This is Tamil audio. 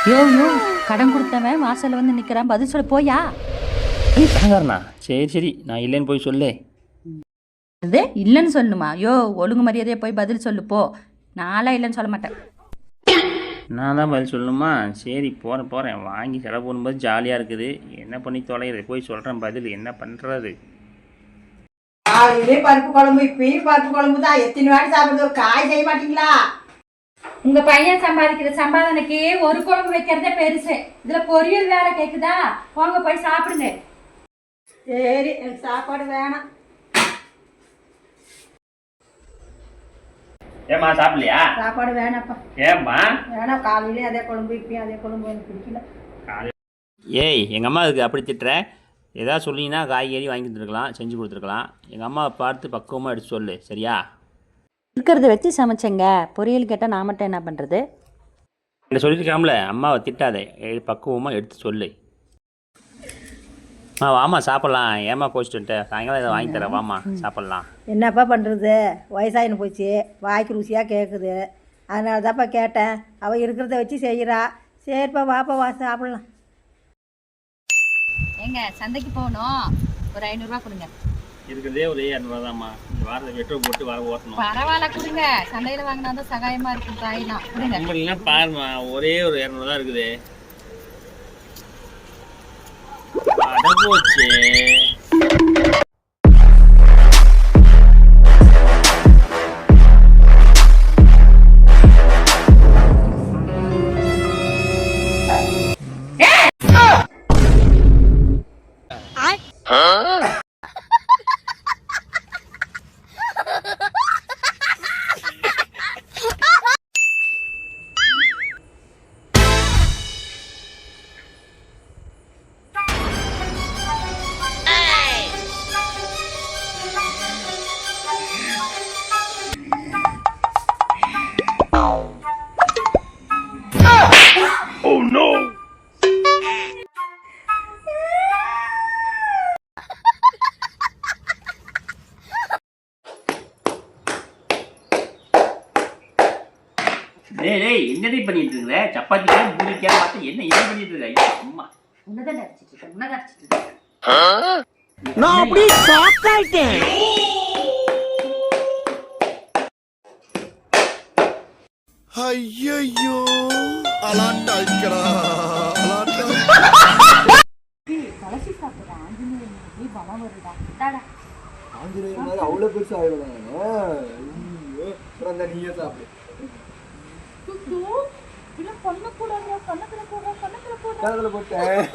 யோ யோ, கடன் கொடுத்தவன் வாசல்ல வந்து நிக்கிறான், பதில் சொல்ல போயா. கடங்காரண்ணா சரி சரி நான் இல்லைன்னு போய் சொல்லு. அது இல்லைன்னு சொல்லணுமா? யோ, ஒழுங்கு மரியாதையை போய் பதில் சொல்லு போ. நான்லாம் இல்லைன்னு சொல்ல மாட்டேன். நான் தான் பதில் சொல்லணுமா? சரி போகிறேன் வாங்கி செலவு பண்ணும்போது ஜாலியாக இருக்குது. என்ன பண்ணி தொலைகிறது, போய் சொல்கிறேன் பதில் என்ன பண்ணுறது. காலையிலே பருப்பு குழம்பு, இப்பயும் பருப்பு குழம்பு தான். எத்தனை வாட்டி சாப்பிடுறது? ஒரு காய் செய்ய மாட்டீங்களா? உங்க பையன் சம்பாதிக்கிற சம்பாதனைக்கு ஒரு குழம்பு வைக்கிறதே பெருசு, இதுல பொரியல் வேற கேக்குதா? போங்க போய் சாப்பிடுங்க. சரி, எனக்கு சாப்பாடு வேணாம். ஏம்மா சாப்பிடலையா? சாப்பாடு வேணாப்பா. ஏம்மா? வேணாம், காலையிலே அதே குழம்பு, இப்பயும் அதே குழம்பு எனக்கு பிடிக்கல. ஏய் எங்கள் அம்மா அதுக்கு அப்படி திட்டுற? ஏதாவது சொல்லிங்கன்னா காய்கறி வாங்கி கொடுத்துருக்கலாம், செஞ்சு கொடுத்துருக்கலாம். எங்கள் அம்மாவை பார்த்து பக்குவமாக எடுத்து சொல்லு சரியா? இருக்கிறத வச்சு சமைச்சேங்க. பொரியல் கேட்டால் நான் மட்டும் என்ன பண்ணுறது? இல்லை சொல்லியிருக்காமல, அம்மாவை திட்டாதே, பக்குவமாக எடுத்து சொல்லு. வாமா சாப்பிட்லாம். ஏமா கோச்சிட்டு சாயங்காலம் இதை வாங்கி தரேன், வாமா சாப்பிட்லாம். என்னப்பா பண்ணுறது? வயசாயின்னு போச்சு, வாய்க்கு ருசியாக கேட்குது. அதனால தான்ப்பா கேட்டேன். அவள் இருக்கிறத வச்சு செய்கிறா. சரிப்பா வாப்பா, வா சாப்பிட்லாம். ஏங்க, சந்தைக்கு போகணும், ஒரு 500 ரூபா கொடுங்க. இருக்கிறதே ஒரு 200 தான்மா. இந்த வாரத்தை வெட்டு போட்டு வர ஓட்டணும். பரவாயில்ல கொடுங்க, சந்தையில் வாங்கினா தான் சகாயமா இருக்கும் தாயினா. கொடுங்க. உங்களா பாருமா, ஒரே ஒரு 200 தான் இருக்குது. அட போச்சு. டேய் என்னடி பண்ணிட்டு இருக்கிற? சப்பாத்தி பூரிக்கா பார்த்து என்ன இது பண்ணிட்டு இருக்க? அம்மா உன்னதான் அடிச்சிட்டு இருக்கேன், உன்னதான் அடிச்சிட்டு இருக்கேன். நான் அப்படியே ஷாக் ஆயிட்டேன். ஐயோ அலாட்டாய்க்கடா கலசி சாப்பிட்ற ஆஞ்சநேயர் மாதிரி பலம் வருதா? தாடா ஆஞ்சநேயர் மாதிரி அவ்வளோ பெருசு ஆயிடும். அந்த நீயே சாப்பிடு. பண்ணக்கூடாது, பண்ணத்துல போடுற, பண்ணத்துல போடுற. கலத்துல போட்டேன்.